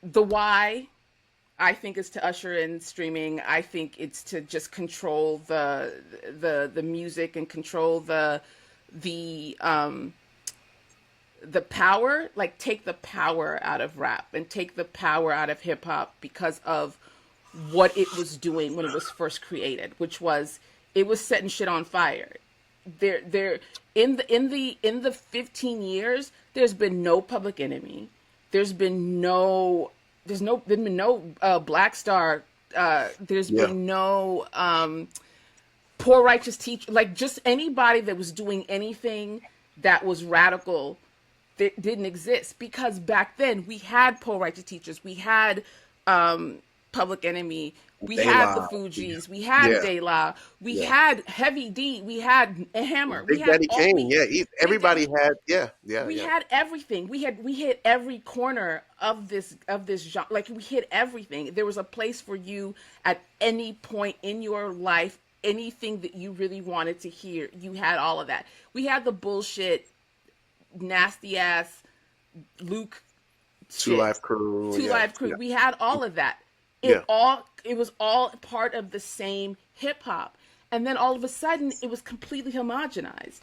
The why, I think, is to usher in streaming. I think it's to just control the music and control the the power, like take the power out of rap and take the power out of hip hop because of what it was doing when it was first created, which was it was setting shit on fire. There in the 15 years, there's been no Public Enemy. There's been no there's been no Black Star. There's Yeah. been no Poor Righteous Teacher. Like just anybody that was doing anything that was radical that didn't exist because back then we had Poor Righteous Teachers, we had um, Public Enemy, we They had the Live. Fugees, we had Yeah. De La, we Yeah. had Heavy D, we had a Hammer, we Big had Daddy all Kane. Yeah. Big Everybody Daddy. had. Yeah. Yeah. We Yeah. had everything. We hit every corner of this genre. Like we hit everything. There was a place for you at any point in your life. Anything that you really wanted to hear, you had all of that. We had the bullshit, nasty ass Luke Two shit, Life Crew. Two Yeah. Live Crew. Yeah. We had all of that. Yeah. It was all part of the same hip hop. And then all of a sudden it was completely homogenized.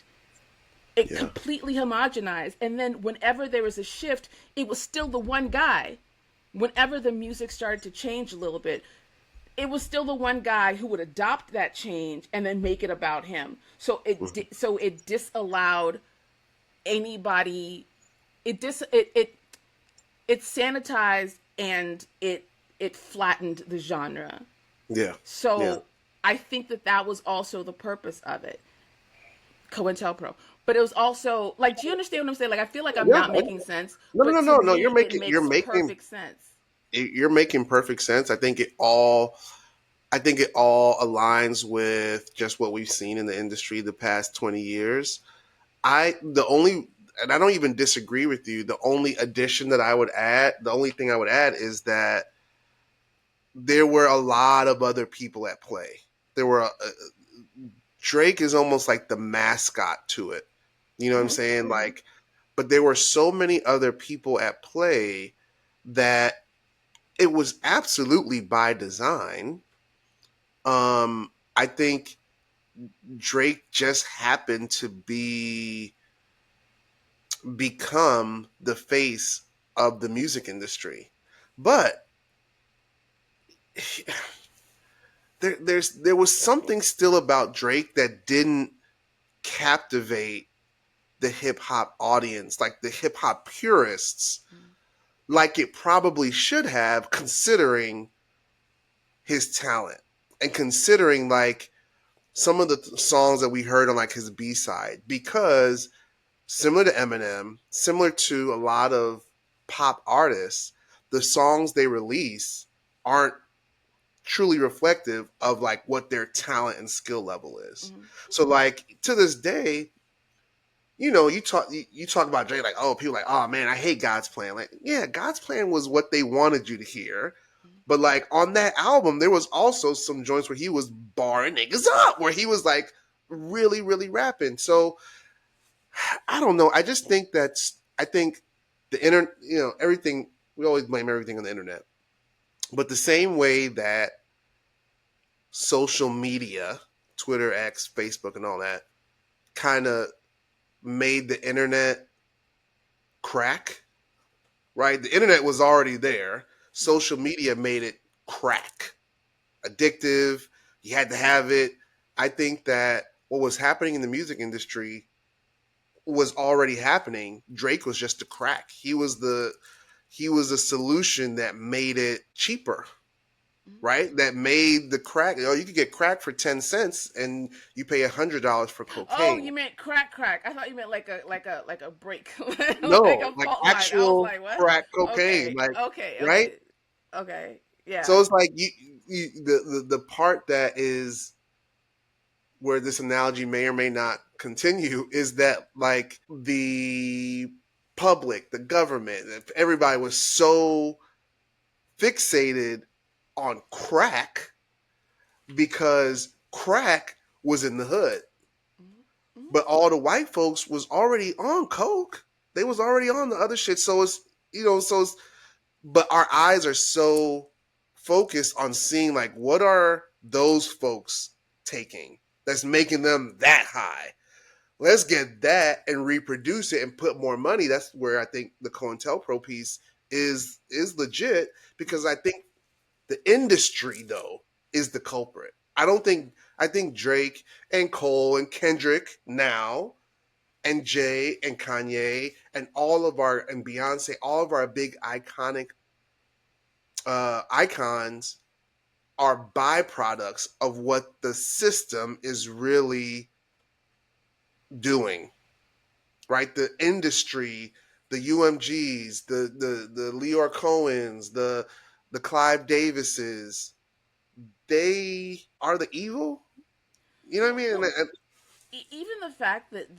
It Yeah. completely homogenized. And then whenever there was a shift, it was still the one guy. Whenever the music started to change a little bit, it was still the one guy who would adopt that change and then make it about him. Mhm. So it disallowed anybody. It sanitized and it flattened the genre. Yeah. Yeah. So I think that that was also the purpose of it. COINTELPRO. But it was also like, do you understand what I'm saying? Like, I feel like I'm Yeah. not making sense, No. No. but No. to No. No. me, it makes perfect sense. You're making perfect sense. I think it all aligns with just what we've seen in the industry the past 20 years. The only, and I don't even disagree with you. The only addition that I would add, the only thing I would add is that there were a lot of other people at play. There were Drake is almost like the mascot to it. You know what I'm Hmm. saying? Like, but there were so many other people at play that it was absolutely by design. I think Drake just happened to become the face of the music industry. But there was something still about Drake that didn't captivate the hip hop audience, like the hip hop purists, like it probably should have, considering his talent and considering like some of the songs that we heard on like his B side, because similar to Eminem, similar to a lot of pop artists, the songs they release aren't truly reflective of like what their talent and skill level is. Hmm. So like to this day, you know, you talk about Drake like, oh, people like, oh man, I hate God's Plan. Like, yeah, God's Plan was what they wanted you to hear. But like on that album, there was also some joints where he was barring niggas up, where he was like really, really rapping. So I don't know. I just think I think the internet, you know, everything, we always blame everything on the internet. But the same way that social media, Twitter, X, Facebook, and all that, kind of made the internet crack, right? The internet was already there. Social media made it crack, addictive. You had to have it. I think that what was happening in the music industry was already happening. Drake was just a crack. He was a solution that made it cheaper, right? That made the crack. Oh, you could get crack for 10 cents, and you pay $100 for Oh, cocaine. you meant crack, crack. I thought you meant like a break, like No, a like fault line. I was actual like, what? crack cocaine, Okay, like okay, right. okay, okay. Yeah. So it's like the part that is where this analogy may or may not continue is that like the public, the government, everybody was so fixated on crack because crack was in the hood, Hmm. but all the white folks was already on coke. They was already on the other shit. So it's, you know, so it's, but our eyes are so focused on seeing like what are those folks taking that's making them that high. Let's get that and reproduce it and put more money. That's where I think the COINTELPRO piece is legit, because I think the industry though is the culprit. I think Drake and Cole and Kendrick now and Jay and Kanye and all of our and Beyonce, all of our big iconic icons are byproducts of what the system is really doing, right? The industry, the UMGs, the Leor Cohens, the Clive Davises, they are the evil. You know what I Well, mean? well, even the fact that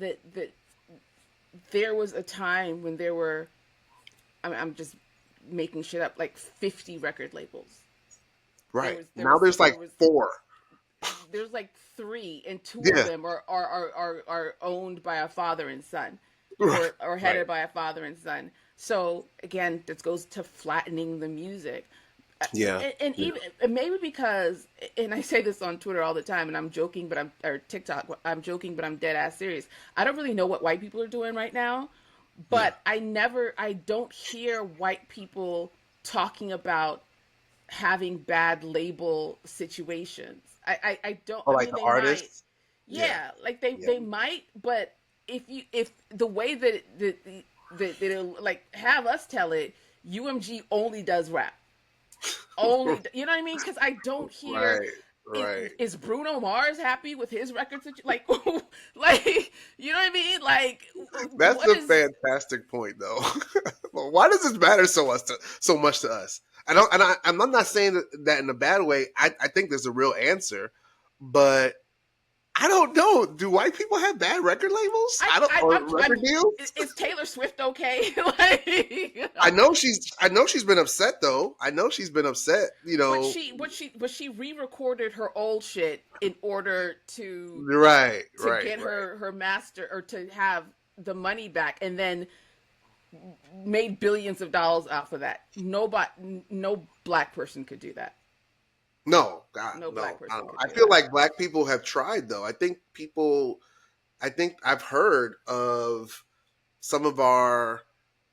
there was a time when there were, I'm just making shit up, like 50 record labels. There Right was there now, was there's like there was four. there's like three, and two of Yeah, them are owned by a father and son, right, or right. headed by a father and son. So again, this goes to flattening the music. Yeah, And yeah, even and maybe because, and I say this on Twitter all the time, and I'm joking, but I'm or TikTok, I'm joking, but I'm dead ass serious. I don't really know what white people are doing right now, yeah. but I don't hear white people talking about having bad label situations. I don't. Or I like mean, the they might. artists. Yeah, Yeah, like they yeah. they might, but if the way that it'll like have us tell it, UMG only does rap. Only, you know what I mean? Because I don't hear. Right, right. Is Bruno Mars happy with his record like like you know what I mean? Like That's what a is fantastic point, though. Well, why does this matter so much to us? I don't, and I'm not saying that in a bad way. I think there's a real answer, but I don't know. Do white people have bad record labels? I don't, or record I'm deals. is Taylor Swift okay? Like I know she's been upset though. I know she's been upset. You know, but she re-recorded her old shit in order right, to right, get right. her master, or to have the money back, and then made billions of dollars off of that. No black person could do that. No, God, No black no. I don't person know. could I do feel that. like black people have tried though. I think people. I think I've heard of some of our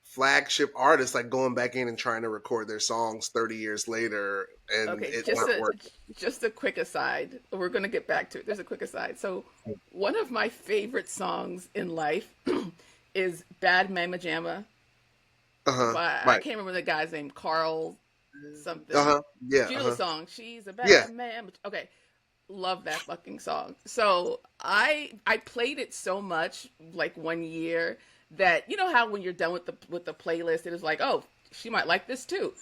flagship artists like going back in and trying to record their songs 30 years later and Okay, it not working. just a quick aside. We're gonna get back to it. There's a quick aside. So, one of my favorite songs in life is "Bad Mama Jamma" Uh-huh. by, I Right. can't remember the guy's name, Carl something. Uh-huh. Yeah, You know the uh-huh. song? She's a Yeah. bad man. Okay, love that fucking song. So I played it so much like one year that, you know how when you're done with the playlist, it is like, oh, she might like this too.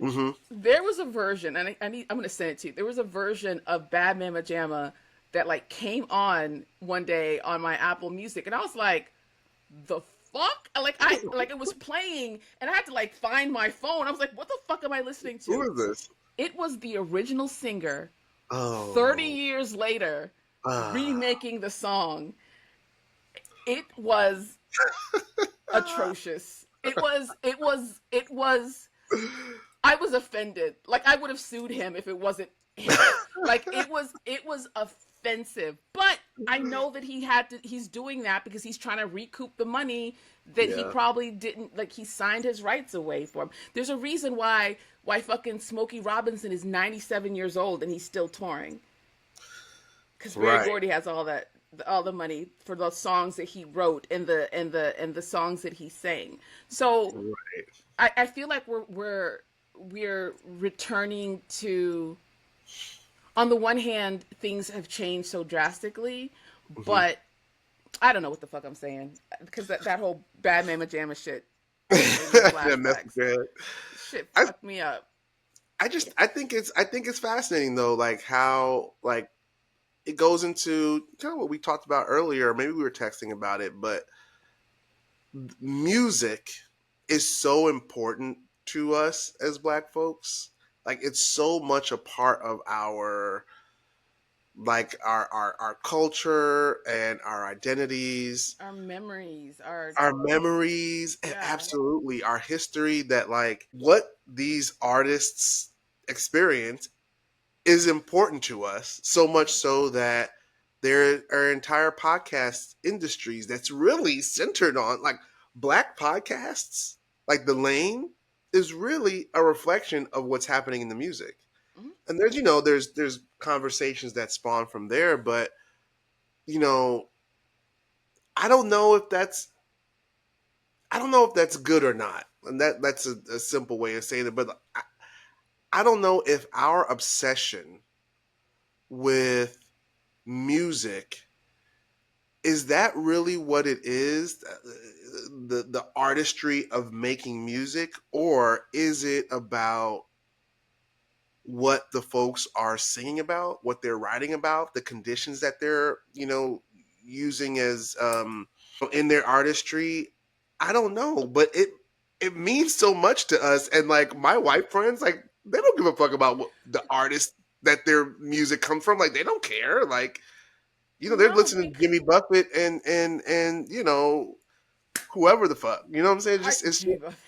Mm-hmm. There was a version, and I'm gonna send it to you. There was a version of Bad Mama Jamma that like came on one day on my Apple Music, and I was like, the fuck? Like it was playing, and I had to like find my phone. I was like, what the fuck am I listening Who to? is this? It was the original singer, 30 Oh. years later, Ah. remaking the song. It was atrocious. It was I was offended. Like I would have sued him if it wasn't him. Like it was offensive. But I know that he's doing that because he's trying to recoup the money that he Yeah. probably didn't, like he signed his rights away for him. There's a reason why fucking Smokey Robinson is 97 years old and he's still touring. Cuz Barry Right. Gordy has all the money for the songs that he wrote and the songs that he sang. So Right. I feel like we're returning to, on the one hand, things have changed so drastically, Mm-hmm. but I don't know what the fuck I'm saying, because that whole Bad Mama Jamma shit gave me Yeah, that's flashbacks. good. Shit I fucked me up. I think it's fascinating though, like how like it goes into kind of what we talked about earlier. Maybe we were texting about it, but music is so important to us as black folks. Like it's so much a part of our like our culture and our identities, Our memories, our our memories, and yeah. absolutely our history, that like what these artists experience is important to us, so much so that there are entire podcast industries that's really centered on like black podcasts. Like The Lane is really a reflection of what's happening in the music. Mhm. And there's conversations that spawn from there, but you know, I don't know if that's I don't know if that's good or not. And that's a simple way of saying it, but I don't know if our obsession with music is that really what it is, the artistry of making music, or is it about what the folks are singing about, what they're writing about, the conditions that they're using as in their artistry? I don't know, but it means so much to us. And like my white friends, like they don't give a fuck about what the artist that their music comes from. Like they don't care. Like they're No, listening to Jimmy Buffett and whoever the fuck. You know what I'm saying? I Just it's Jimmy Buffett.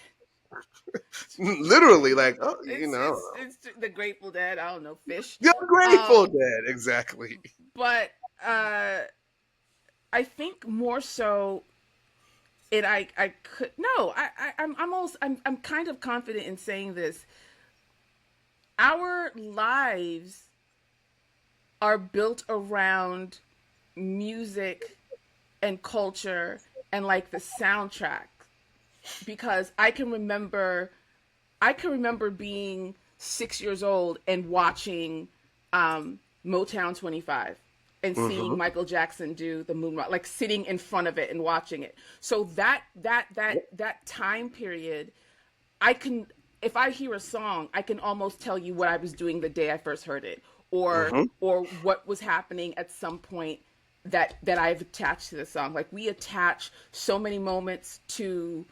literally like, oh, It's the Grateful Dead. I don't know, Fish. you're Grateful Um, Dead, exactly. but I think more so. I could no. I'm almost I'm kind of confident in saying this. Our lives are built around music and culture and like the soundtrack, because I can remember being 6 years old and watching Motown 25 and seeing Mm-hmm. Michael Jackson do the moonwalk, like sitting in front of it and watching it. So that time period, I can, if I hear a song, I can almost tell you what I was doing the day I first heard it, Mm-hmm. or what was happening at some point that I've attached to the song. Like we attach so many moments to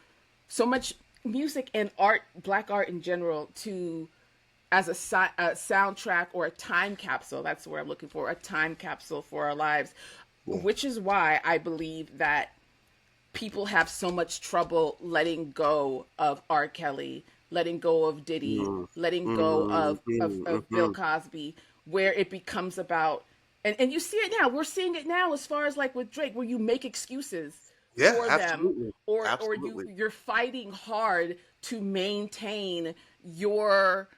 so much music and art, black art in general, to as a soundtrack or a time capsule. That's what I'm looking for, a time capsule for our lives, Yeah. which is why I believe that people have so much trouble letting go of R. Kelly, letting go of Diddy, Mm-hmm. letting go of Bill Mm-hmm. Cosby, where it becomes about, and you see it now. We're seeing it now as far as like with Drake, where you make excuses Yeah, for them, absolutely. or Absolutely. you're fighting hard to maintain your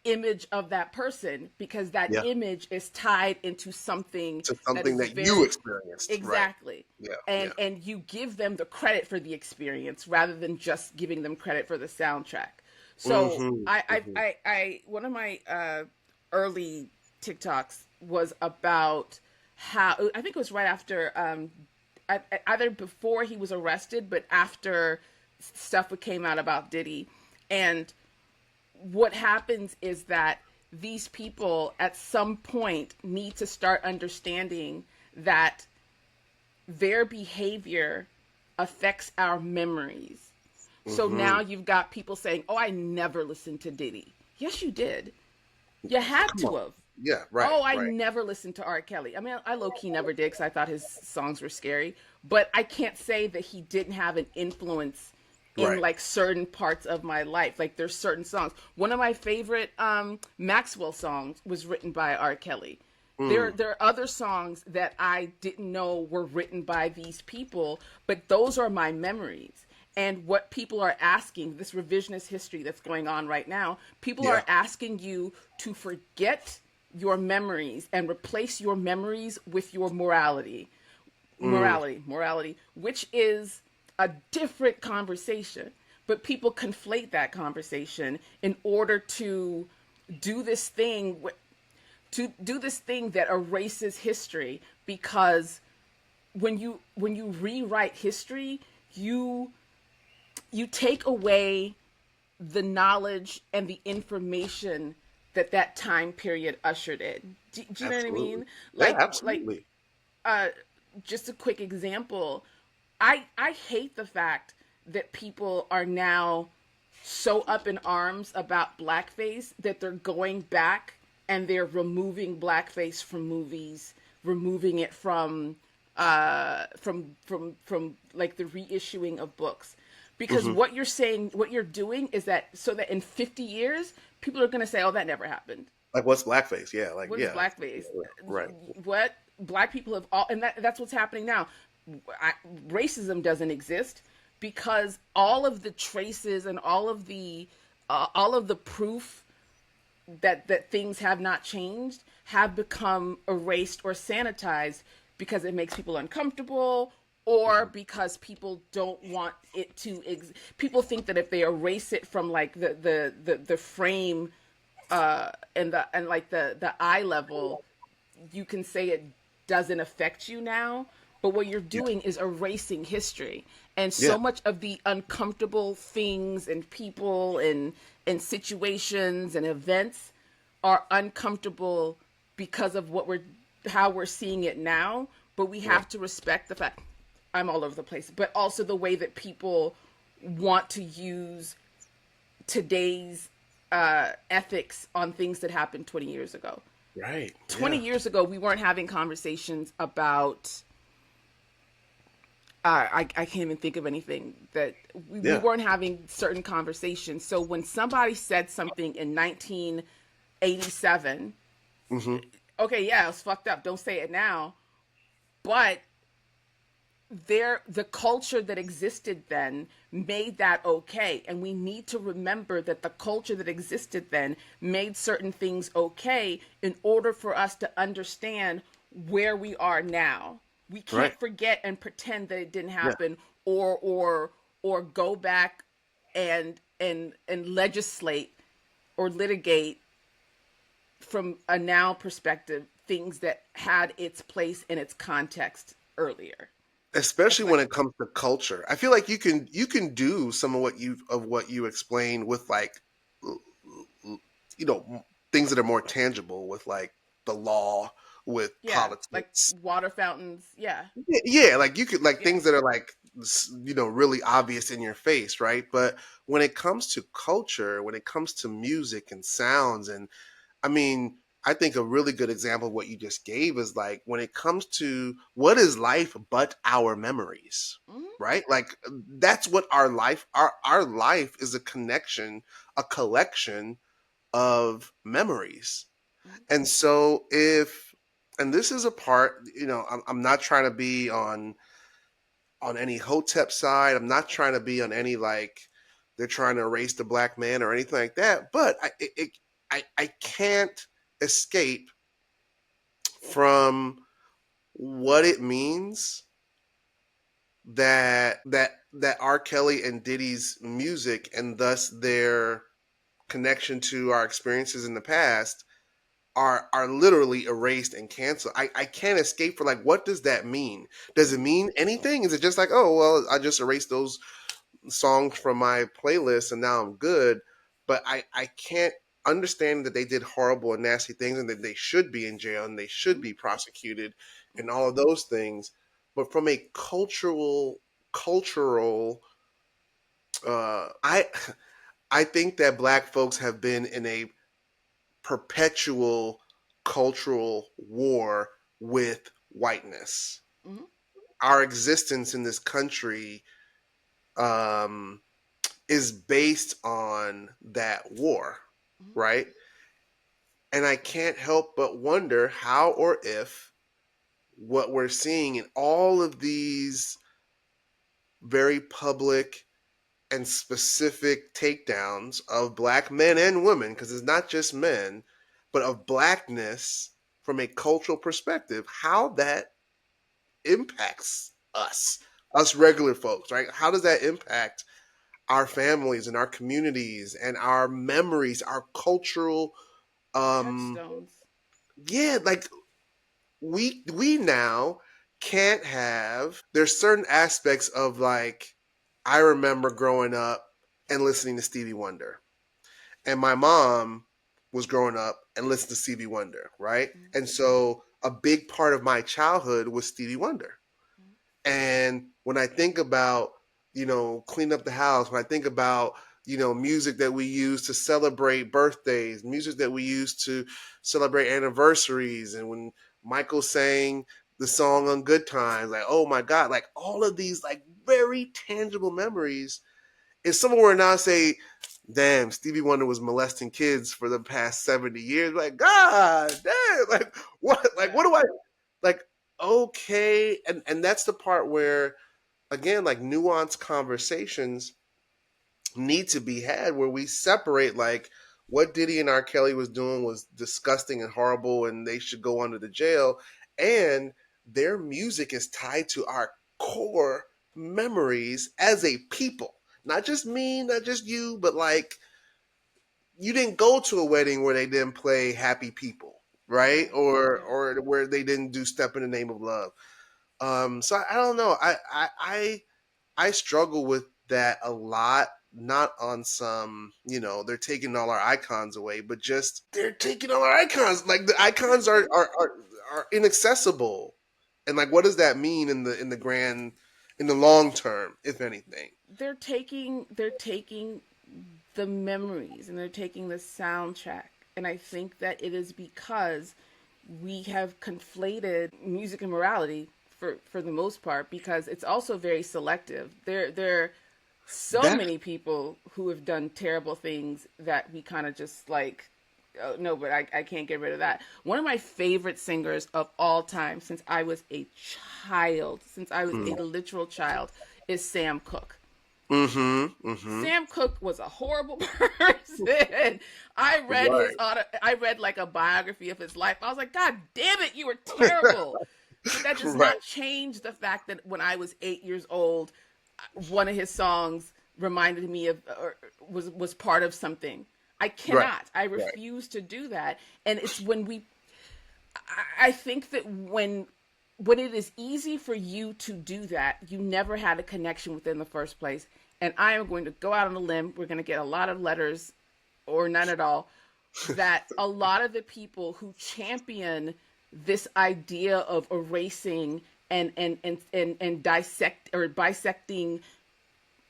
image of that person, because that Yeah. image is tied into something To that something is that you very experienced. Right. exactly, Yeah. and Yeah. you give them the credit for the experience rather than just giving them credit for the soundtrack. So Mm-hmm. Mm-hmm. one of my early TikToks was about how, I think it was right after either before he was arrested, but after stuff came out about Diddy. And what happens is that these people at some point need to start understanding that their behavior affects our memories. So Mm-hmm. now you've got people saying, "Oh, I never listened to Diddy." Yes, you did. You had Come to on. have. Yeah. Right. Oh, I Right. never listened to R. Kelly. I mean, I low key never did because I thought his songs were scary. But I can't say that he didn't have an influence in Right. like certain parts of my life. Like there's certain songs. One of my favorite Maxwell songs was written by R. Kelly. Mm. There are other songs that I didn't know were written by these people, but those are my memories. And what people are asking, this revisionist history that's going on right now, people Yeah. are asking you to forget your memories and replace your memories with your Mm. morality, which is a different conversation. But people conflate that conversation in order do this thing do this thing that erases history, because when you rewrite history, you you take away the knowledge and the information that time period ushered in. Do you know what I Absolutely. mean? Yeah. Like Absolutely. uh, just a quick example. I hate the fact that people are now so up in arms about blackface that they're going back and they're removing blackface from movies, removing it from like the reissuing of books, because Hmm. what you're saying, what you're doing is that so that in 50 years people are going to say, oh, that never happened. Like what's blackface? Yeah, like What is yeah, blackface? right, What black people have all, and that's what's happening now. I, Racism doesn't exist because all of the traces and all of the proof that things have not changed have become erased or sanitized because it makes people uncomfortable, or hmm, because people don't want it to people think that if they erase it from like the frame and like the eye level, you can say it doesn't affect you now. But what you're yeah, doing is erasing history, and yeah, so much of the uncomfortable things and people and situations and events are uncomfortable because of what we're how we're seeing it now. But we right. have to respect the fact, I'm all over the place, but also the way that people want to use today's ethics on things that happened 20 years ago. Right. 20 Yeah. years ago, we weren't having conversations about. I can't even think of anything that we Yeah. weren't having certain conversations. So when somebody said something in 1987, Hmm. okay, yeah, it was fucked up. Don't say it now. But the culture that existed then made that okay, and we need to remember that the culture that existed then made certain things okay in order for us to understand where we are now. We Right. can't forget and pretend that it didn't Yeah. happen, or go back and legislate or litigate from a now perspective things that had its place in its context earlier. That's Especially my when it comes to culture, I feel like you can do some of what you explain with like l- you know things that are more tangible with like the law, with Yeah, like politics. water fountains. Yeah, Yeah, like you could like yeah. things that are like really obvious in your face, right? But when it comes to culture, when it comes to music and sounds, and I mean, I think a really good example of what you just gave is like when it comes to what is life but our memories, Mm-hmm, right? Like that's what our life is, a connection, a collection of memories. mm-hmm, And so if and this is a part, I'm not trying to be on any hotep side. I'm not trying to be on any like they're trying to erase the black man or anything like that. But I can't escape from what it means that R. Kelly and Diddy's music, and thus their connection to our experiences in the past, are literally erased and canceled. I can't escape for like what does that mean? Does it mm-hmm, mean anything? Is it just like, oh well, I just erased those songs from my playlist and now I'm good? But I can't understand that they did horrible and nasty things and that they should be in jail and they should mm-hmm, be prosecuted mm-hmm, and all of those things. But from a cultural I think that black folks have been in a perpetual cultural war with whiteness. mm-hmm, Our existence in this country um, is based on that war, mm-hmm, right? And I can't help but wonder how or if what we're seeing in all of these very public and specific takedowns of black men and women, because it's not just men, but of blackness from a cultural perspective, how that impacts us regular folks, right? How does that impact our families and our communities and our memories, our cultural um touchstones. yeah, like we now can't have there's certain aspects of like I remember growing up and listening to Stevie Wonder. And my mom was growing up and listening to Stevie Wonder, right? Mm-hmm, And so a big part of my childhood was Stevie Wonder. And when I think about, clean up the house, when I think about music that we use to celebrate birthdays, music that we use to celebrate anniversaries, and when Michael sang the song on Good Times, like, oh my God, like all of these like very tangible memories. If someone were to now say, damn, Stevie Wonder was molesting kids for the past 70 years, like, God damn, like what, like Yeah. what do I like, okay. And that's the part where, again, like nuanced conversations need to be had where we separate like what Diddy and R. Kelly was doing was disgusting and horrible and they should go under the jail, and their music is tied to our core memories as a people. Not just me, not just you, but like you didn't go to a wedding where they didn't play Happy People, right? Yeah. Yeah. Or where they didn't do Step in the Name of Love. So I don't know. I struggle with that a lot. Not on some, they're taking all our icons away, but just they're taking all our icons. Like the They're, icons are inaccessible. And like, what does that mean in the long term, if anything? they're taking the memories and they're taking the soundtrack, and I think that it is because we have conflated music and morality for the most part, because it's also very selective. There so That many people who have done terrible things that we kind of just like, oh, no, but I can't get rid of that. One of my favorite singers of all time, since I was a mm, literal child, is Sam Cooke. mm-hmm. Sam Cooke was a horrible person. Right. I read like a biography of his life. I was like, God damn it, you were terrible. But that does Right. not change the fact that when I was 8 years old, one of his songs reminded me of, or was part of something. I Right. cannot. I Right. refuse to do that. And it's when we I think that when it is easy for you to do that, you never had a connection within the first place. And I am going to go out on a limb. We're going to get a lot of letters or none at all, that a lot of the people who champion this idea of erasing and dissect or bisecting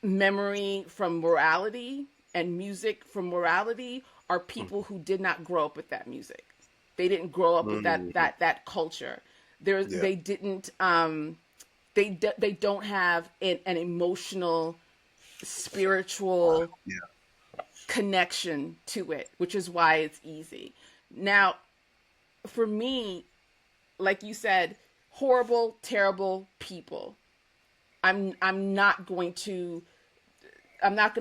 memory from morality and music from morality are people who did not grow up with that music. They didn't grow up with Mm, that culture. yeah. They didn't they don't have an emotional, spiritual Yeah. connection to it, which is why it's easy. Now, for me, like you said, horrible, terrible people. I'm not going to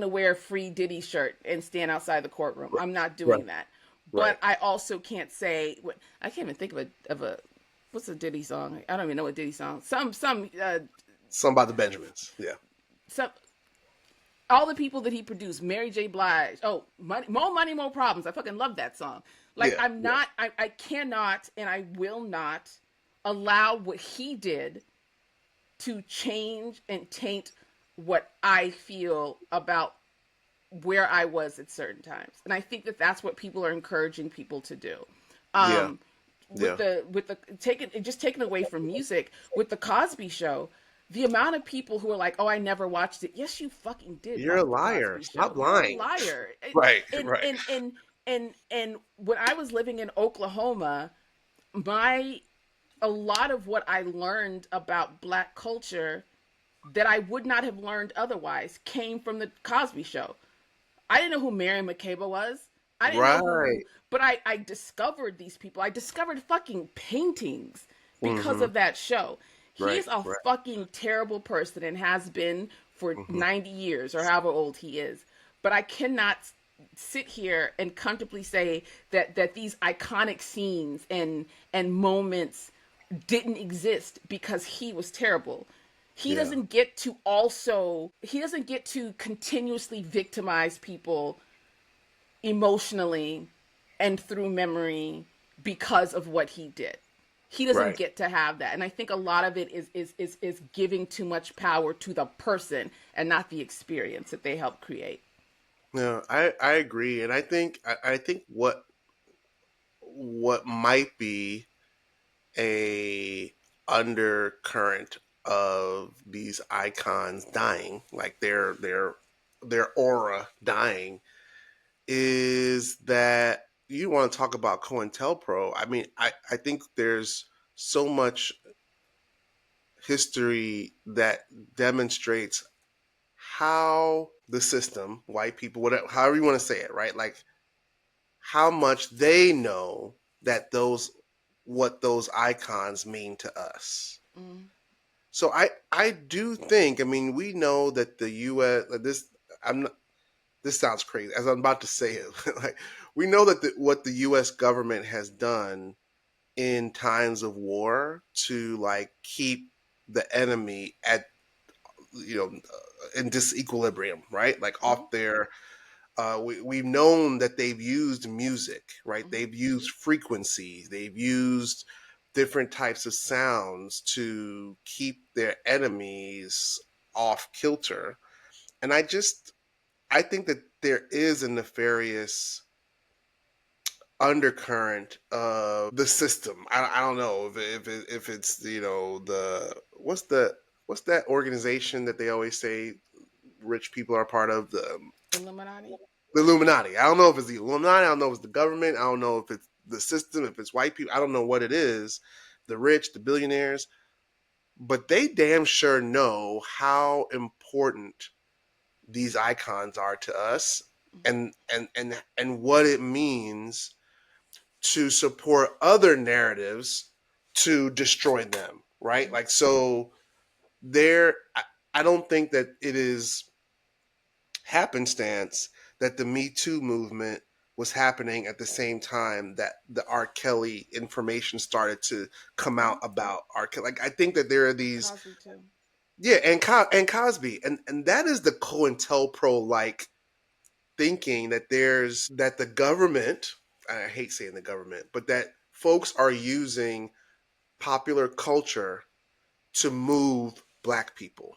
wear a free Diddy shirt and stand outside the courtroom. I'm not Right. doing that. Right. But I also can't say I can't even think of a what's a Diddy song. I don't even know what Diddy song. Some about the Benjamins. Yeah. Some all the people that he produced, Mary J. Blige. Oh, more money, more problems. I fucking love that song. Like Yeah. I'm Yeah. not, I cannot, and I will not allow what he did to change and taint what I feel about where I was at certain times. And I think that that's what people are encouraging people to do. Yeah. Um, Yeah. with the taken away from music with the Cosby Show, the amount of people who are like, "Oh, I never watched it." Yes, you fucking did You're a watch the liar. Cosby Stop Show. You're a lying. liar. Right. And Right. when I was living in Oklahoma, my a lot of what I learned about black culture that I would not have learned otherwise came from the Cosby Show. I didn't know who Mary McCabe was. I didn't know Right. who, but I discovered these people. I discovered fucking paintings because Mm-hmm. of that show. Right. He's a Right. fucking terrible person and has been for Mm-hmm. 90 years or however old he is. But I cannot sit here and comfortably say that these iconic scenes and moments didn't exist because he was terrible. Yeah. He doesn't get to continuously victimize people emotionally and through memory because of what he did. He doesn't Right. get to have that. And I think a lot of it is giving too much power to the person and not the experience that they help create. No, I agree, and I think what might be a undercurrent of these icons dying, like they're their aura dying is that you want to talk about COINTELPRO. I mean, I think there's so much history that demonstrates how the system, white people, whatever, however you want to say it, right? Like how much they know that those what those icons mean to us. Mm, So I do think, I mean, we know that the US this I'm not, this sounds crazy as I'm about to say it. Like we know that what the US government has done in times of war to like keep the enemy at in disequilibrium, right? Like mm, off their we've known that they've used music, right? mm, They've used frequencies, they've used different types of sounds to keep their enemies off kilter. And I think that there is a nefarious undercurrent of the system. I don't know if it's the what's that organization that they always say rich people are part of, Illuminati. the Illuminati. I don't know if it's the Illuminati. I don't know if it's the government. I don't know if it's the system. If it's white people. I don't know what it is. The rich, the billionaires, but they damn sure know how important these icons are to us, Mm, and what it means to support other narratives to destroy them, right? mm, Like so there I don't think that it is happenstance that the Me Too movement was happening at the same time that the R. Kelly information started to come out mm. about R. Kelly. Like I think that there are these, Cosby too. yeah, and Cosby, and that is the COINTELPRO like thinking that the government, I hate saying the government, but that folks are using popular culture to move black people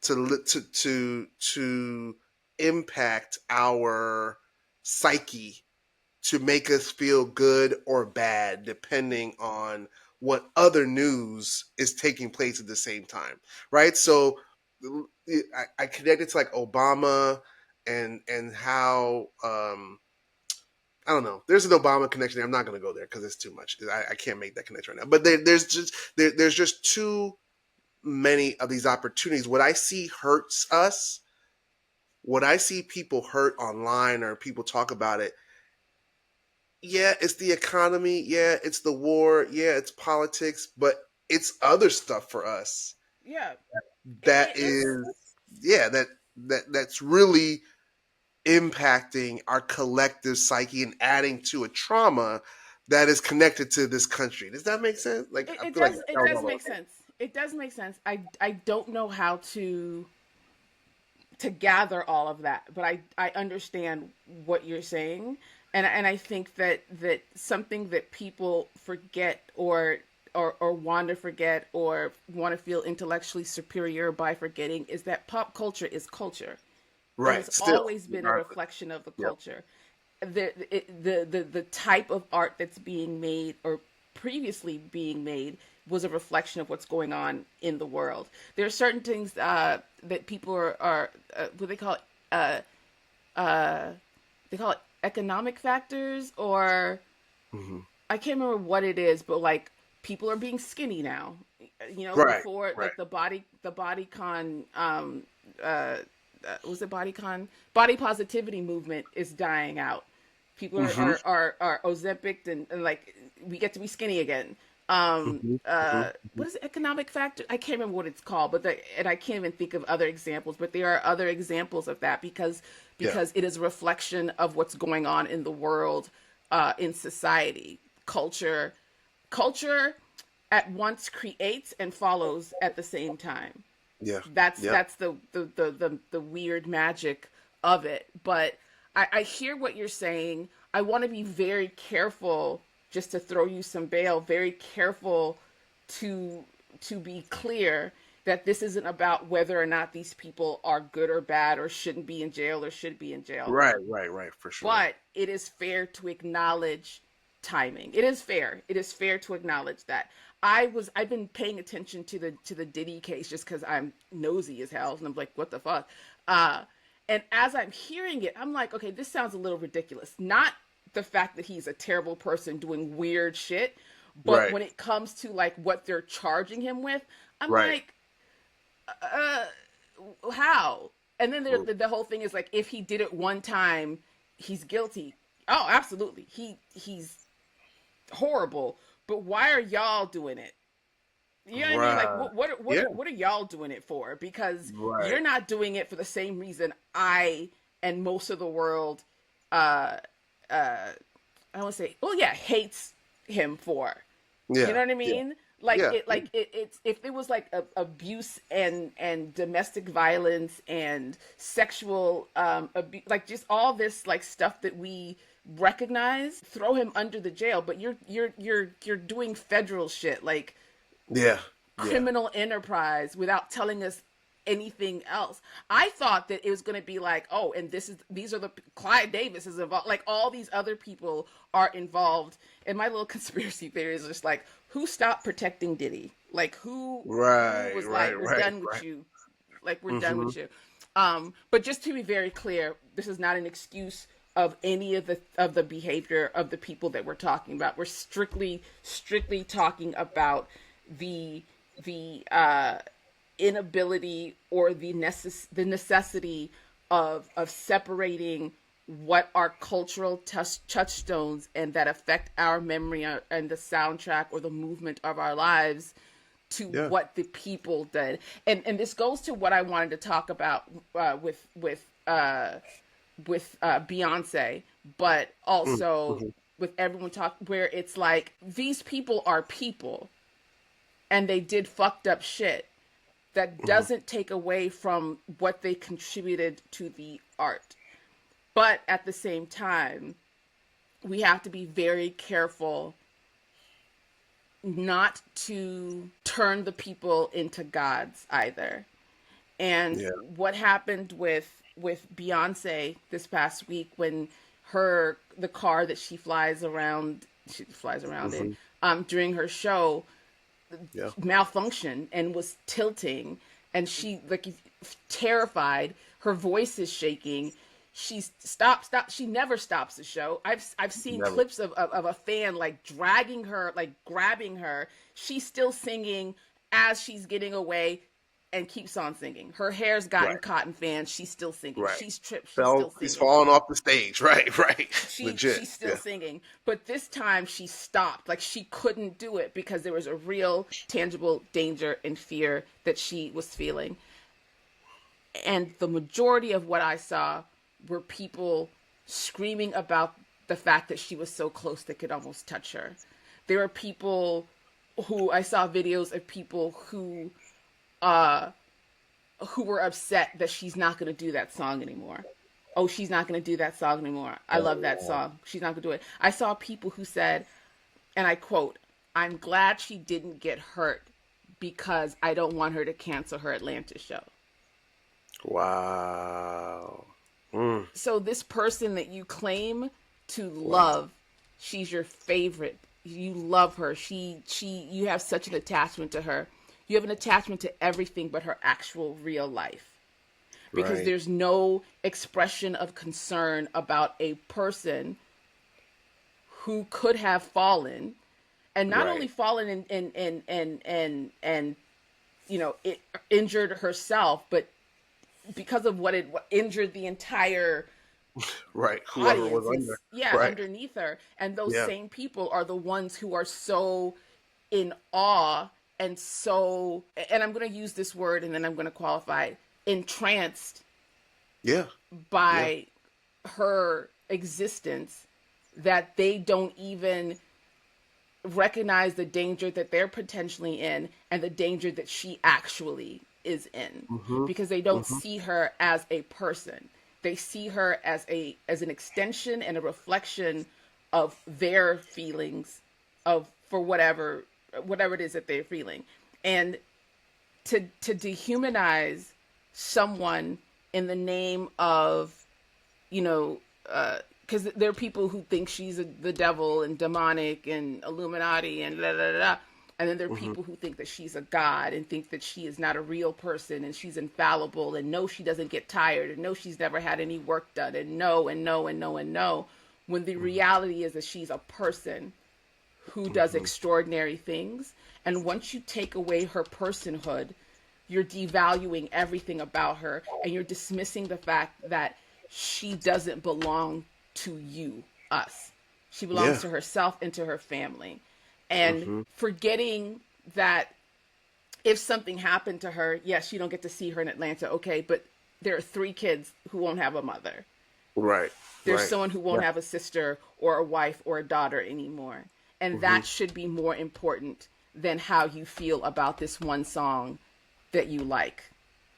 to impact our psyche, to make us feel good or bad depending on what other news is taking place at the same time, right? So I connected to like Obama and how I don't know. There's an Obama connection. I'm not going to go there because it's too much. I can't make that connection right now. But there's just too many of these opportunities. What I see hurts us. What I see people hurt online or people talk about it. Yeah, it's the economy. Yeah, it's the war. Yeah, it's politics. But it's other stuff for us Yeah, that it's is, yeah, that's really impacting our collective psyche and adding to a trauma that is connected to this country. Does that make sense? Like I it feel like does that it was does all over make the place. sense. It does make sense. I don't know how to gather all of that, but I understand what you're saying, and I think that something that people forget or want to forget or want to feel intellectually superior by forgetting is that pop culture is culture. It has Right. Still, always been a regardless. reflection of the Yep. culture. The type of art that's being made or previously being made was a reflection of what's going on in the world. There are certain things that people are what they call it, uh, they call it economic factors, or Hmm. I can't remember what it is, but like people are being skinny now. You know, Right. before Right. like the bodycon uh was it bodycon body positivity movement is dying out. People Hmm. are Ozempic and like we get to be skinny again. Hmm. Hmm. What is it, economic factor? I can't remember what it's called, but and I can't even think of other examples. But there are other examples of that Yeah. because it is a reflection of what's going on in the world, in society, culture at once creates and follows at the same time. Yeah. That's Yeah. that's the weird magic of it. But I hear what you're saying. I want to be very careful, just to throw you some bail, very careful to be clear that this isn't about whether or not these people are good or bad or shouldn't be in jail or should be in jail. Right. Right. Right. For sure. But it is fair to acknowledge timing. It is fair. It is fair to acknowledge that. I've been paying attention to the Diddy case just because I'm nosy as hell and I'm like, what the fuck? Uh And as I'm hearing it, I'm like, okay, this sounds a little ridiculous. Not the fact that he's a terrible person doing weird shit, but Right. when it comes to like what they're charging him with, I'm Right. like, uh, how? And then Mm. the whole thing is like, if he did it one time, he's guilty. Oh, absolutely. He's horrible. But why are y'all doing it? You know what I mean? Like, Right. Yeah. what are y'all doing it for? Because Right. you're not doing it for the same reason I and most of the world, uh, uh, I want to say, well, yeah, hates him for. You Yeah. know what I Yeah. mean? Yeah. It's if it was like abuse and domestic violence and sexual abuse, like just all this like stuff that we recognize, throw him under the jail. But you're doing federal shit like Yeah. Yeah. criminal enterprise without telling us anything else. I thought that it was going to be like, oh, and these are the Clyde Davis is involved, like all these other people are involved. And my little conspiracy theory is just like, who stopped protecting Diddy? Like who Right. was Right. like, we're Right. done with Right. you, like we're done Mm-hmm. with you. But just to be very clear, this is not an excuse of any of the behavior of the people that we're talking about. We're strictly talking about the the inability or the necessity of separating what are cultural touchstones and that affect our memory and the soundtrack or the movement of our lives to Yeah. what the people did. And this goes to what I wanted to talk about with Beyonce, but also Mm-hmm. with everyone talk where it's like these people are people and they did fucked up shit that Mm-hmm. doesn't take away from what they contributed to the art. But at the same time, we have to be very careful not to turn the people into gods either. And Yeah. what happened with Beyonce this past week when the car that she flies around in Mm-hmm. during her show Yeah. malfunctioned and was tilting, and she like terrified, her voice is shaking, she's stop, she never stops the show. I've seen Never. clips of a fan like dragging her, like grabbing her, she's still singing as she's getting away and keeps on singing. Her hair's gotten Right. cotton fans, she's still singing, Right. she's tripped, she's still Fell. He's singing, falling off the stage. Right. Right. Legit. she's still Yeah. singing. But this time she stopped, like she couldn't do it because there was a real tangible danger and fear that she was feeling. And the majority of what I saw were people screaming about the fact that she was so close they could almost touch her. There were people who I saw videos of people uh who were upset that she's not going to do that song anymore. Oh, she's not going to do that song anymore. I love that Oh. song. She's not going to do it. I saw people who said, and I quote, "I'm glad she didn't get hurt because I don't want her to cancel her Atlanta show." Wow. Mm. So this person that you claim to Wow. love, she's your favorite. You love her. You have such an attachment to her. You have an attachment to everything but her actual real life. Because Right. there's no expression of concern about a person who could have fallen, and not only Right. fallen and injured herself, but because of what injured the entire Right. Whoever was audience and under. yeah, Right. underneath her. And those Yeah. same people are the ones who are so in awe and so, and I'm going to use this word and then I'm going to qualify it, entranced Yeah. Yeah. by her existence, that they don't even recognize the danger that they're potentially in and the danger that she actually is in, Mm-hmm. because they don't Mm-hmm. see her as a person. They see her as an extension and a reflection of their feelings of for whatever it is that they're feeling. And to dehumanize someone in the name of, because there are people who think she's the devil and demonic and Illuminati and da da da. And then there are Hmm. people who think that she's a god and think that she is not a real person and she's infallible and no, she doesn't get tired and no, she's never had any work done and no, and no, and no, and no. When the reality is that she's a person who does Hmm. extraordinary things. And once you take away her personhood, you're devaluing everything about her and you're dismissing the fact that she doesn't belong to you, us. She belongs Yeah. to herself and to her family. And Hmm. forgetting that if something happened to her, yes, you don't get to see her in Atlanta, okay, but there are three kids who won't have a mother. Right. There's Right. someone who won't Yeah. have a sister or a wife or a daughter anymore. And Hmm. that should be more important than how you feel about this one song that you like.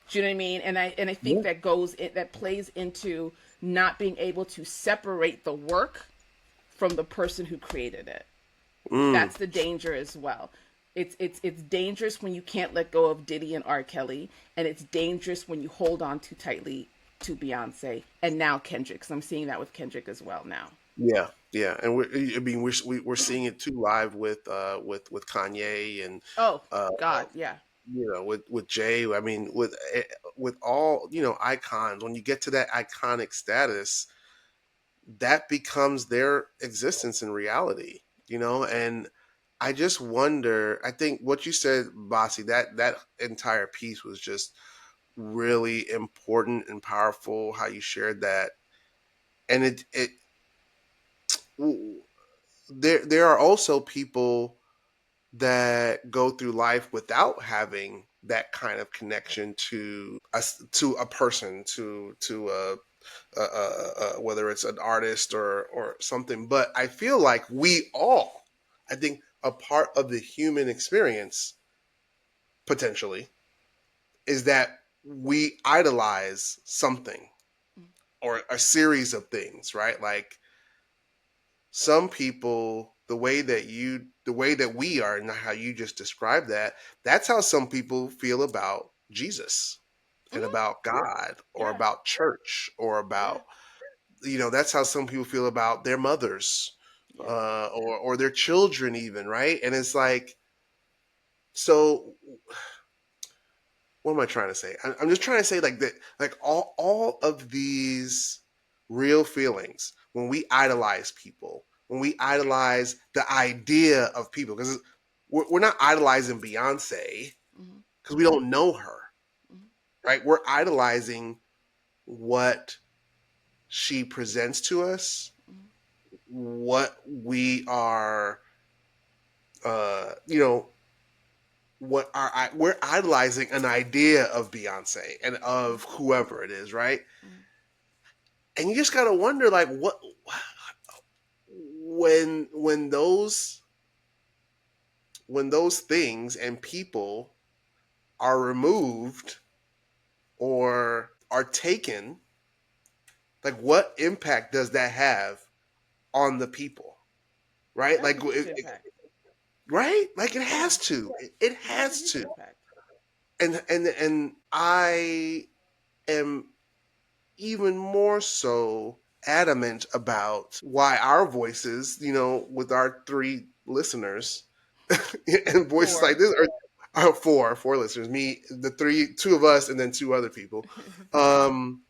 Do you know what I mean? And I think Yeah. that goes in, that plays into not being able to separate the work from the person who created it. Mm. That's the danger as well. It's dangerous when you can't let go of Diddy and R. Kelly, and it's dangerous when you hold on too tightly to Beyonce and now Kendrick. Because I'm seeing that with Kendrick as well now. Yeah. Yeah. And I mean, we're seeing it too live with Kanye and Oh uh, God, yeah. with Jay. I mean, with all icons. When you get to that iconic status, that becomes their existence in reality. And I just wonder. I think what you said, Bossy, that entire piece was just really important and powerful. How you shared that, and it there are also people that go through life without having that kind of connection to a person, to whether it's an artist or something. But I feel like I think a part of the human experience potentially is that we idolize something or a series of things, right? Like some people, the way that we are, and how you just described that, that's how some people feel about Jesus and Mm-hmm. about God or Yeah, about church or yeah, about, that's how some people feel about their mothers, yeah. or their children even, right? And it's like, so what am I trying to say? I'm just trying to say like that, like all of these real feelings when we idolize people, when we idolize the idea of people, because we're not idolizing Beyonce Mm-hmm. because we don't know her, Mm-hmm. right? We're idolizing what she presents to us, Mm-hmm. what we are, uh, you know, we're idolizing an idea of Beyonce and of whoever it is, right? Mm-hmm. And you just gotta wonder, like, what when those things and people are removed or are taken, like, what impact does that have on the people, It right? has Like, a huge impact. right? Like, it Yeah, has to. It it has a has huge to. impact. And I am even more so adamant about why our voices, with our three listeners and voices like For this are four listeners, me, the two of us, and then two other people. Um,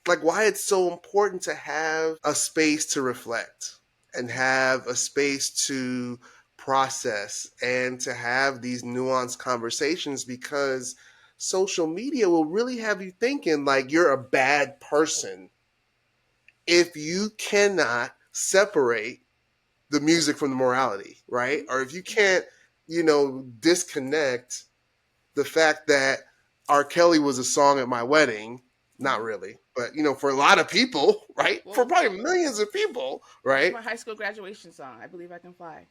like why it's so important to have a space to reflect and have a space to process and to have these nuanced conversations, because social media will really have you thinking like you're a bad person if you cannot separate the music from the morality, right? mm-hmm. Or if you can't, disconnect the fact that R. Kelly was a song at my wedding. Not Mm-hmm. really, but for a lot of people, right? For Well, probably millions of people, it was right? my high school graduation song. I believe I can fly.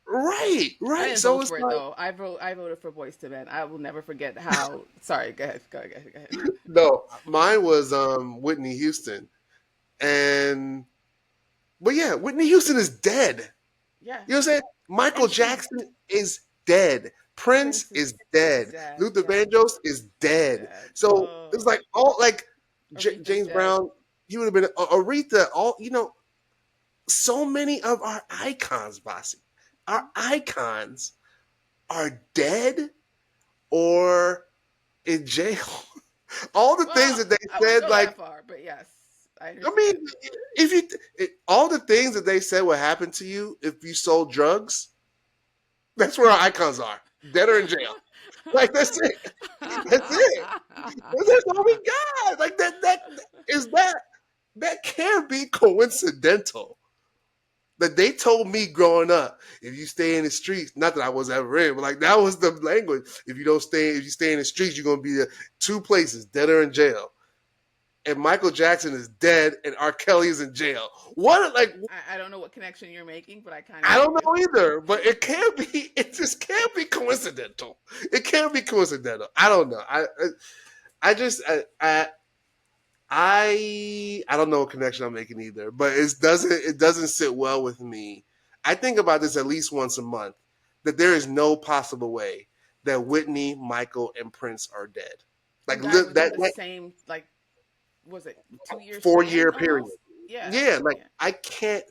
Right, I right. didn't So vote it's for it like, though. I voted for Boys to Men. I will never forget how. Sorry, go ahead. Go ahead. Go ahead. no, mine was Whitney Houston. And but yeah, Whitney Houston is dead. Yeah, You know what I'm saying? Michael and she's Jackson is dead. Prince Prince is is dead. dead. Luther Yeah, Vandross is dead. dead. So it's Oh, like all like Aretha's James dead. Brown. He would have been Aretha. So many of our icons, Bossy, our Mm-hmm. icons are dead or in jail. All the things Well, that they I wouldn't said, go that like, far, but yes, I I mean, understand. if you all the things that they said would happen to you if you sold drugs, that's where our icons are. Dead or in jail. Like that's it. That's it. That's all we got. Like that can't be coincidental. That they told me growing up, if you stay in the streets, not that I was ever in, but like that was the language. If you stay in the streets, you're gonna be two places, dead or in jail. And Michael Jackson is dead, and R. Kelly is in jail. What like I don't know what connection you're making, but I kind of I get don't what you're know saying. either, but it can't be. It just can't be coincidental. It can't be coincidental. I don't know. I just I don't know what connection I'm making either, but it doesn't sit well with me. I think about this at least once a month that there is no possible way that Whitney, Michael, and Prince are dead. Like And died within the that same, like, was it 2 year 4 year span period. almost? Yeah, Yeah, like yeah. I can't.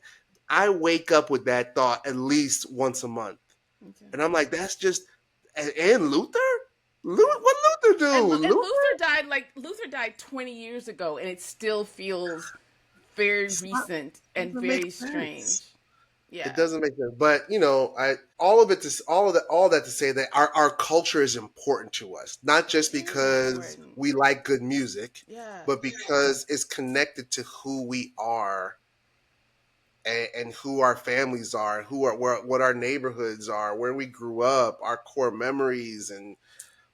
I wake up with that thought at least once a month, Me too. and I'm like, that's just. And Luther, Yeah. what Luther do? And Luther, Luther died 20 years ago, and it still feels very recent and doesn't make very strange. sense. It Yeah. doesn't make sense. But I all of it to all that to say that our culture is important to us, not just It is because important. we like good music, Yeah. but because it's connected to who we are and who our families are, what our neighborhoods are, where we grew up, our core memories, and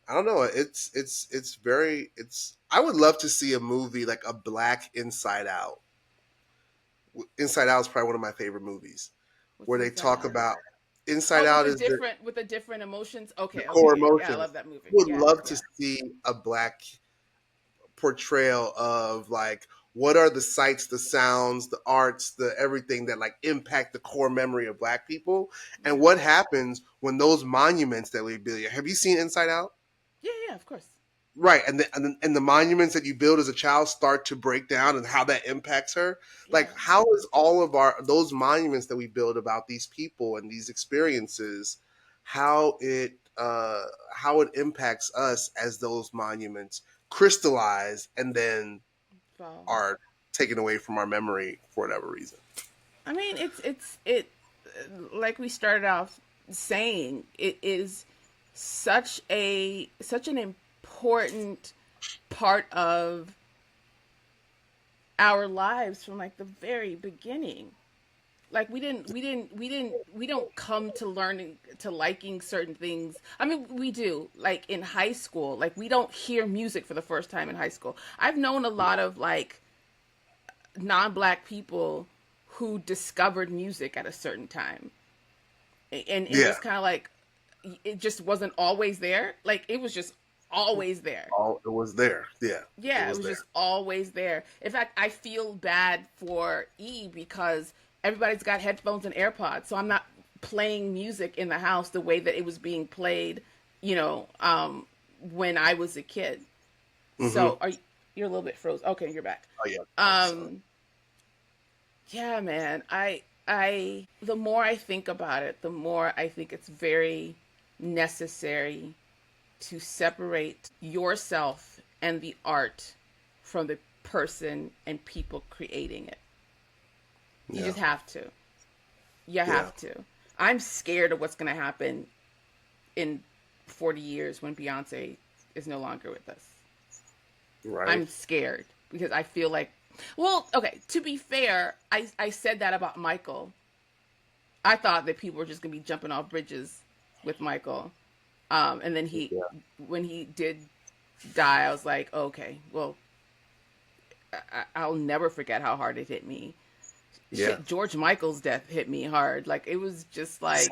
I don't know. It's very it's. I would love to see a movie like a Black Inside Out. Inside Out is probably one of my favorite movies What's where they Inside talk Out? about Inside Oh, Out is with the different emotions. the Okay, core okay. Yeah, I emotions. love that movie. Would Yeah, love to yeah, see a Black portrayal of like what are the sights, the sounds, the arts, the everything that like impact the core memory of Black people, and yeah, what happens when those monuments that we build. Have you seen Inside Out? yeah, yeah. Of course. Right, and the monuments that you build as a child start to break down, and how that impacts her. Like, Yeah. how is all of our those monuments that we build about these people and these experiences, how it impacts us as those monuments crystallize and then So, are taken away from our memory for whatever reason. I mean, it. Like we started off saying, it is such an important part of our lives from like the very beginning. Like we don't come to learning to liking certain things. I mean, we do. Like in high school, like we don't hear music for the first time in high school. I've known a lot of like non-black people who discovered music at a certain time, and Yeah, just kind of like it just wasn't always there. Like it was just always there. all it was there. Yeah, it Yeah, it was was there. just always there. In fact, I feel bad for E because everybody's got headphones and AirPods, so I'm not playing music in the house the way that it was being played, you know, when I was a kid. Mm-hmm. So you're a little bit froze. Okay, you're back. Oh yeah. So, Um, yeah, man. I the more I think about it, the more I think it's very necessary to separate yourself and the art from the person and people creating it. You yeah, just have to. You yeah. have to. I'm scared of what's going to happen in 40 years when Beyonce is no longer with us. Right. I'm scared because I feel like, well, okay, to be fair, I said that about Michael. I thought that people were just going to be jumping off bridges with Michael. And then Yeah. when he did die, I was like, okay, well, I'll never forget how hard it hit me. Yeah. Shit, George Michael's death hit me hard. Like it was just like,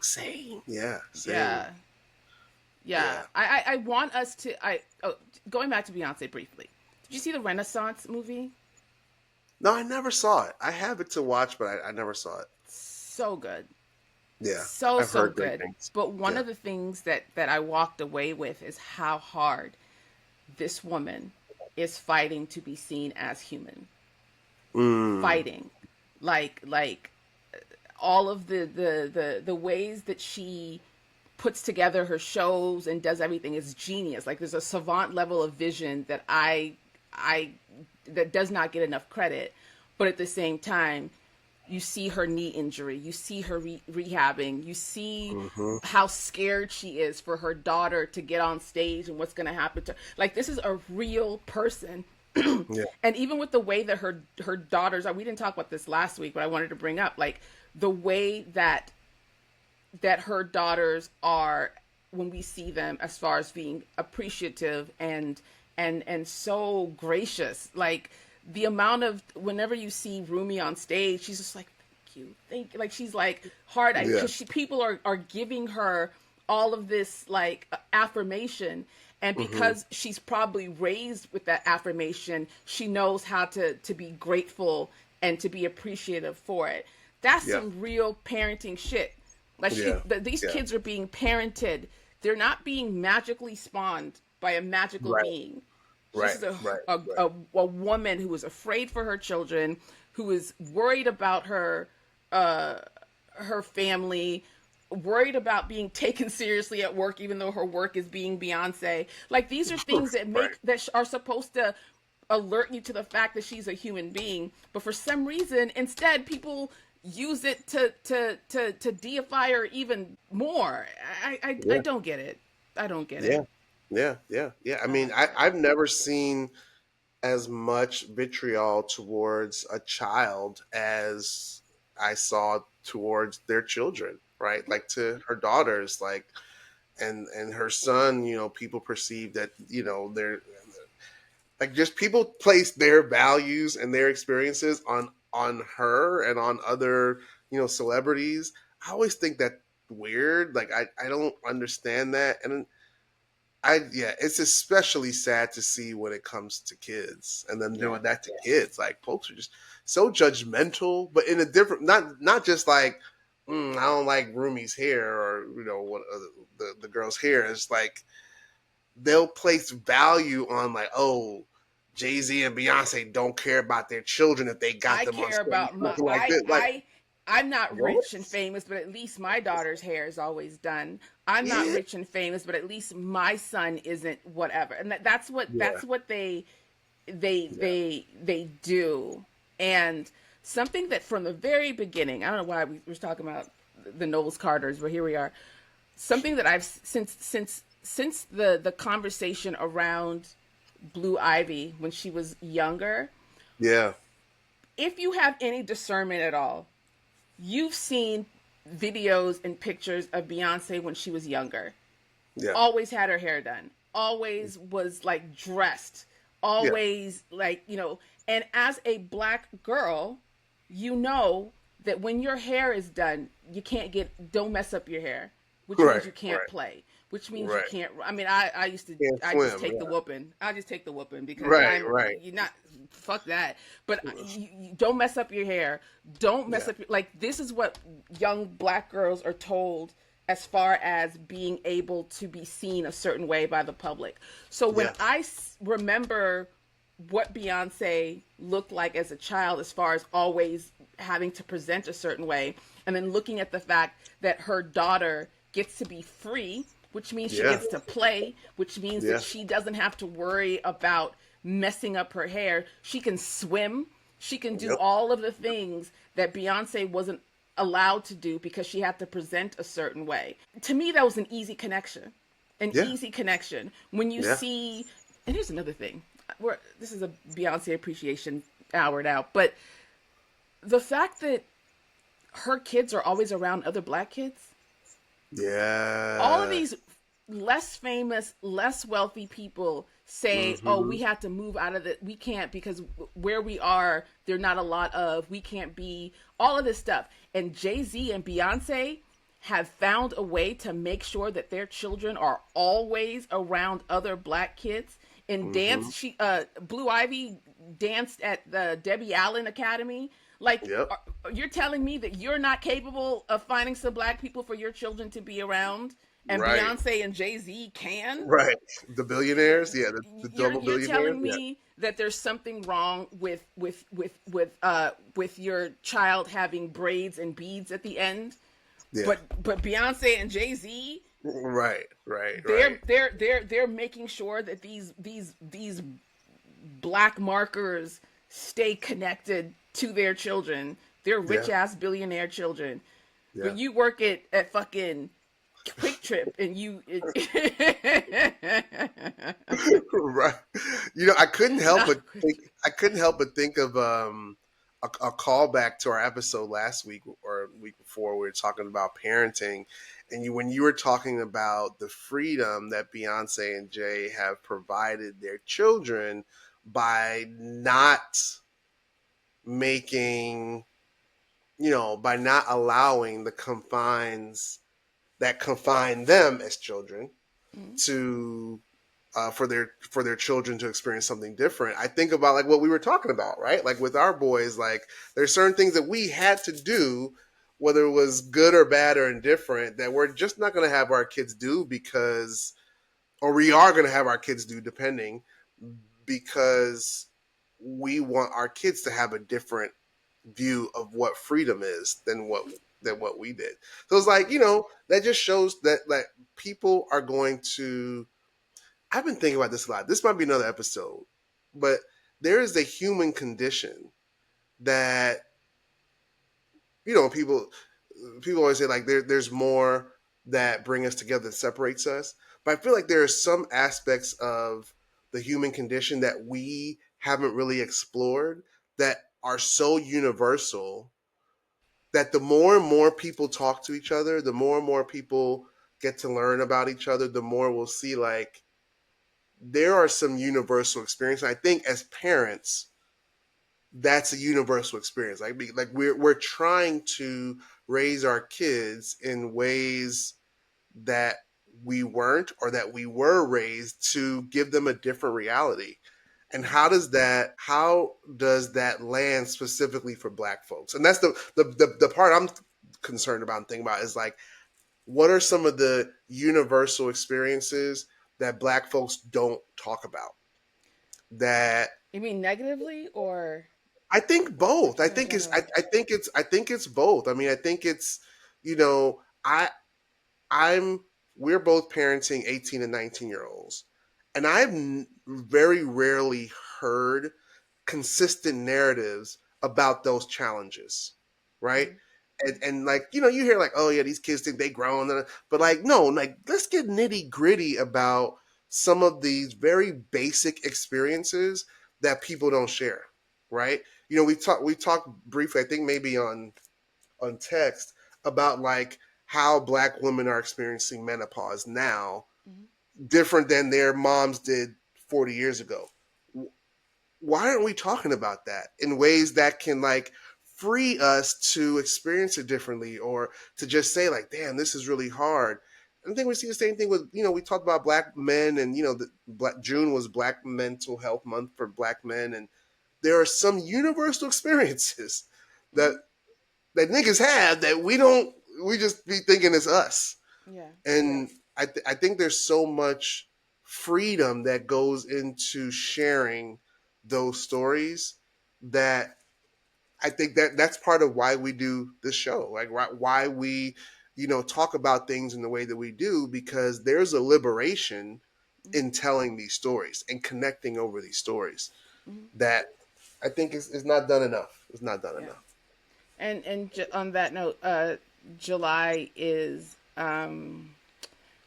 Same. Yeah, same. yeah, yeah. Yeah. I want us to. Going back to Beyonce briefly. Did you see the Renaissance movie? No, I never saw it. I have it to watch, but I never saw it. So good, Yeah, I've so heard great good. things. But one Yeah. of the things that I walked away with is how hard this woman is fighting to be seen as human. Mm. Fighting, like all of the ways that she puts together her shows and does everything is genius. Like there's a savant level of vision that I that does not get enough credit. But at the same time, you see her knee injury, you see her rehabbing, you see Mm-hmm. how scared she is for her daughter to get on stage and what's going to happen to her. Like this is a real person. Yeah. And even with the way that her daughters are, we didn't talk about this last week, but I wanted to bring up like the way that her daughters are when we see them as far as being appreciative and so gracious. Like the amount of whenever you see Rumi on stage, she's just like, thank you. Like she's like hard Yeah. because people are giving her all of this like affirmation. And Mm-hmm. because she's probably raised with that affirmation, she knows how to be grateful and to be appreciative for it. That's Yeah. some real parenting shit. Like Yeah. these Yeah. kids are being parented. They're not being magically spawned by a magical Right. being. This Right. is Right. a, Right. a, a woman who is afraid for her children, who is worried about uh, her family, worried about being taken seriously at work, even though her work is being Beyonce. Like these are things that Right. are supposed to alert you to the fact that she's a human being. But for some reason, instead, people use it to deify her even more. I Yeah. don't get it. I don't get Yeah. it. Yeah. Yeah. Yeah. I I mean, don't get it. I've never seen as much vitriol towards a child as I saw towards their children, right? Like to her daughters, like and her son, people perceive that, they're like just people place their values and their experiences on her and on other, celebrities. I always think that weird. Like I don't understand that. And yeah, it's especially sad to see when it comes to kids and them Yeah. doing that to kids. Like folks are just so judgmental, but in a different, not just like, I don't like Rumi's hair or what the girl's hair. It's like they'll place value on like, oh, Jay-Z and Beyonce don't care about their children if they got I them on care stage, about my something like this. Like I'm not what? rich and famous, but at least my daughter's hair is always done. I'm not Yeah, rich and famous, but at least my son isn't whatever. And yeah, that's what yeah, they do. And something that from the very beginning, I don't know why we were talking about the Knowles Carters, but here we are. Something that I've since the conversation around Blue Ivy when she was younger, yeah, if you have any discernment at all, you've seen videos and pictures of Beyonce when she was younger. yeah, Always had her hair done. Always was like dressed. yeah. Always like, and as a black girl, you know that when your hair is done, don't mess up your hair, which means Right, you can't right, play, which means you right. can't. I mean, I used to, Can't I just swim. take the Yeah. whooping. I just take the whooping because Right, right. you're not, fuck that. But you don't mess up your hair. Don't mess Yeah, up like, this is what young black girls are told as far as being able to be seen a certain way by the public. So when yeah, remember what Beyonce looked like as a child, as far as always having to present a certain way, and then looking at the fact that her daughter gets to be free, which means she yeah, gets to play, which means yeah. that she doesn't have to worry about messing up her hair. She can swim. She can do Yep. all of the things that Beyonce wasn't allowed to do because she had to present a certain way. To me, that was an easy connection. An Yeah, easy connection. When you yeah, see, and here's another thing. This is a Beyonce appreciation hour now, but the fact that her kids are always around other black kids, all of yeah. these less famous, less wealthy people say, "Oh, Mm-hmm. we have to move out of we can't because where we are, there are not a lot of, we can't be all of this stuff." And Jay-Z and Beyonce have found a way to make sure that their children are always around other black kids. In Mm-hmm. dance, Blue Ivy danced at the Debbie Allen Academy. Like, Yep. you're telling me that you're not capable of finding some black people for your children to be around, and Right. Beyonce and Jay-Z can? Right. The billionaires. Yeah. The double You're billionaires. telling Yeah. me that there's something wrong with your child having braids and beads at the end, Yeah. but Beyonce and Jay-Z Right, right, right. They're making sure that these black markers stay connected to their children, their rich Yeah, ass billionaire children. But yeah. you work at fucking Quick Trip and you Right. You know, not Quick Trip. I couldn't help but think of a callback to our episode last week or week before. We were talking about parenting, and when you were talking about the freedom that Beyonce and Jay have provided their children by not making, by not allowing the confines that confine them as children Mm-hmm. to for their children to experience something different. I think about like what we were talking about, right? Like with our boys, like there's certain things that we had to do, whether it was good or bad or indifferent, that we're just not going to have our kids do because, or we are going to have our kids do depending, because we want our kids to have a different view of what freedom is than what we did. So it's like, that just shows that like people are going to. I've been thinking about this a lot. This might be another episode, but there is a human condition that people always say like there's more that bring us together that separates us. But I feel like there are some aspects of the human condition that we haven't really explored that are so universal that the more and more people talk to each other, the more and more people get to learn about each other, the more we'll see like there are some universal experiences. I think as parents, that's a universal experience. Like we're trying to raise our kids in ways that we weren't or that we were raised to give them a different reality. And Mm-hmm. how does that land specifically for black folks? And that's the part I'm concerned about and thinking about is like what are some of the universal experiences that black folks don't talk about that You mean negatively or I think both. in general? I think it's both. I mean, I think it's you know, I I'm we're both parenting 18 and 19-year olds. And very rarely heard consistent narratives about those challenges, right? Mm-hmm. And like you hear like, oh yeah, these kids think they grown, but like no, like let's get nitty gritty about some of these very basic experiences that people don't share, right? We talked briefly, I think maybe on text about like how black women are experiencing menopause now, Mm-hmm. different than their moms did 40 years ago. Why aren't we talking about that in ways that can like free us to experience it differently or to just say like damn this is really hard. I think we see the same thing with we talked about black men and the black June was Black Mental Health Month for black men, and there are some universal experiences that Mm-hmm. niggas have that we just be thinking it's us. Yeah. And I think there's so much freedom that goes into sharing those stories that I think that that's part of why we do this show. Like why we, talk about things in the way that we do, because there's a liberation Mm-hmm. in telling these stories and connecting over these stories Mm-hmm. that I think is not done enough. It's not done Yeah. enough. On that note, July is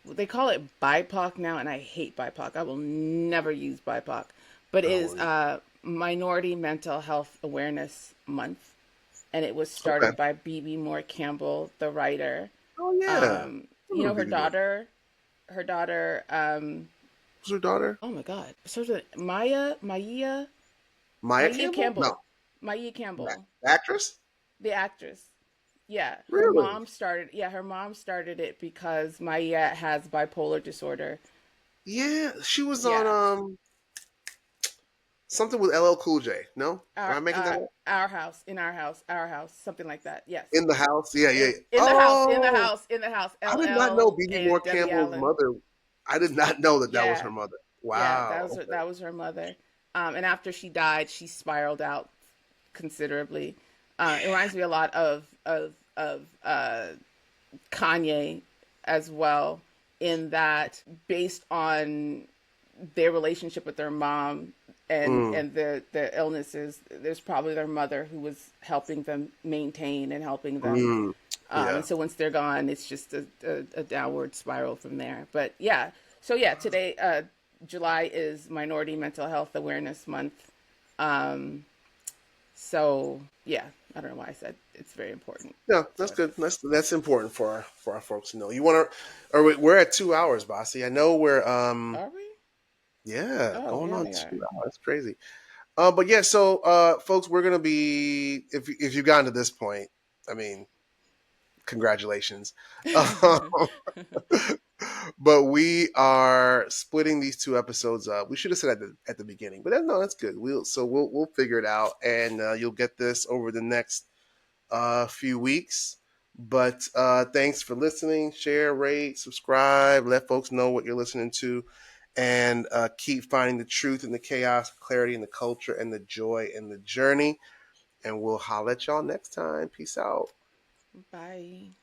they call it BIPOC now, and I hate BIPOC. I will never use BIPOC, but it Oh, is Minority Mental Health Awareness Month, and it was okay. started by B.B. Moore Campbell, the writer. Oh yeah. I remember Her Baby Boy. daughter. Who's her daughter? Oh my God, so Maya Maya Campbell? No, Campbell, Maya Campbell, the actress. the actress. Yeah, Really? her mom started it because Maya has bipolar disorder. Yeah, she was on Yeah. something with LL Cool J. No, am I Our making that up? our house, something like that. Yes. In the House. Yeah, yeah. In the house, in the Oh, house, in the house. I did not know LL BB Moore and Debbie Campbell's Allen. mother. I did not know that that was Yeah. her mother. Yeah, Wow. Okay. that was her mother. And after she died, she spiraled out considerably. It reminds me a lot of Kanye as well. in that based on their relationship with their mom Mm, and the illnesses, there's probably their mother who was helping them maintain and helping them. mm, yeah. And so once they're gone, it's just a downward spiral from there. But yeah, so yeah, today, July is Minority Mental Health Awareness Month. Um, so yeah, I don't know why I said it's very important. Yeah, that's So good. That's important for our folks to know. You want to, or we're at 2 hours, Bossy. I know we're are we? yeah, Oh going yeah, on we are. 2 hours. That's crazy. But yeah, so folks, we're gonna be if you've gotten to this point, I mean, congratulations. But we are splitting these two episodes up. We should have said at the beginning, but no, that's good. We'll figure it out, and you'll get this over the next few weeks. But thanks for listening. Share, rate, subscribe. Let folks know what you're listening to, and keep finding the truth in the chaos, clarity in the culture, and the joy in the journey. And we'll holler at y'all next time. Peace out. Bye.